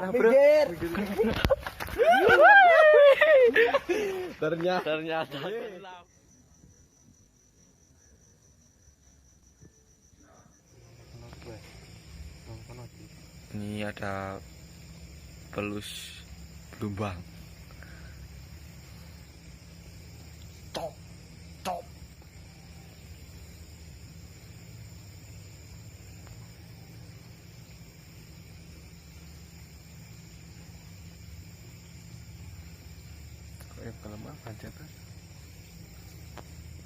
Kena bro. Ternyata. Ini ada pelus belumbang. Top. Kalau mah pancet kan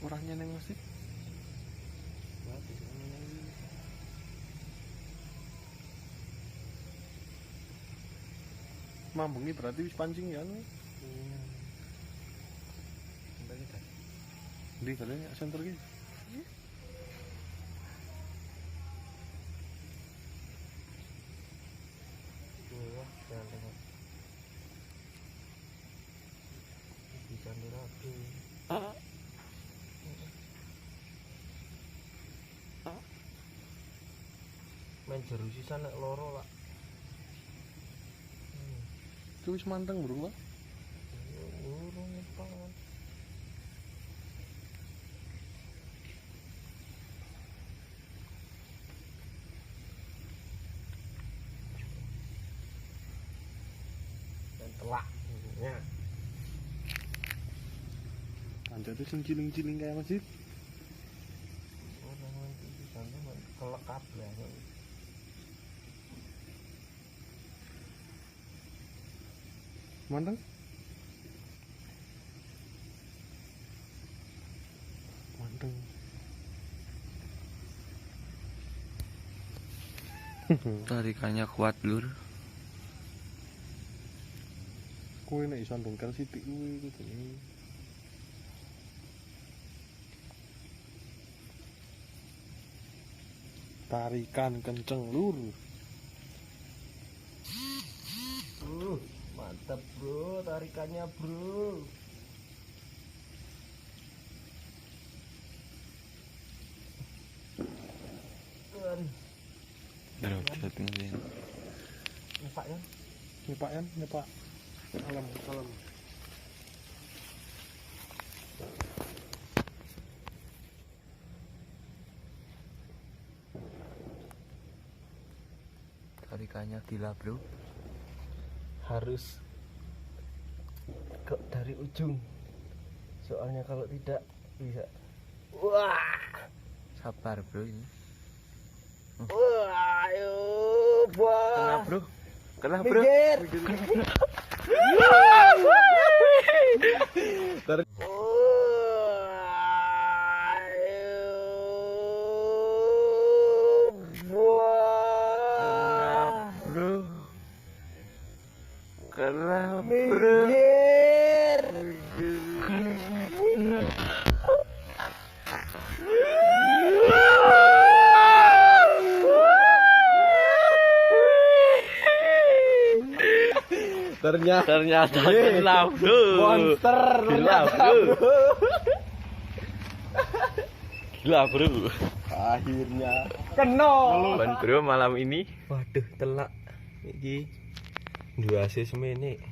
orangnya neng masih mambungi berarti wis pancing ya nih. Di kalian center gitu. Main jeru sisan nek loro lah. Itu wis manteng bro Pak. Urung apa. Dan telak. Ya. Pancet itu ciling-ciling kayak masjid. Orang itu sana kelekat ya. Manteng. Tarikannya kuat lur. Kowe nek iso ndongkel sithik kuwi kudune. Tarikan kenceng lur. Mantap bro, tarikannya bro. Nyepak ya? Nyepak. Salam. Tarikannya gila bro. Harus dari ujung. Soalnya kalau tidak bisa. Wah. Sabar bro ini. Wah, ayo, wah. Kena bro. Ternyata gila bro. Monster. Gila bro. Akhirnya kena. Ban bro malam ini. Waduh, telak. Iki dua AC semene.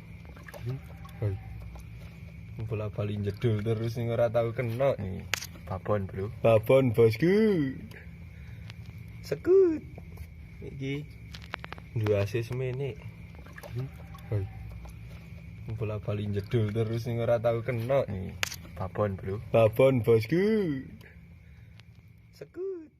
Bola bali jedul terus ning ora tau kena. Nih, babon bro. Babon bosku. Sekut. Iki dua AC semene. Bola bali jedul terus ning ora tau kena. Nih, babon bro. Babon bosku. Sekut.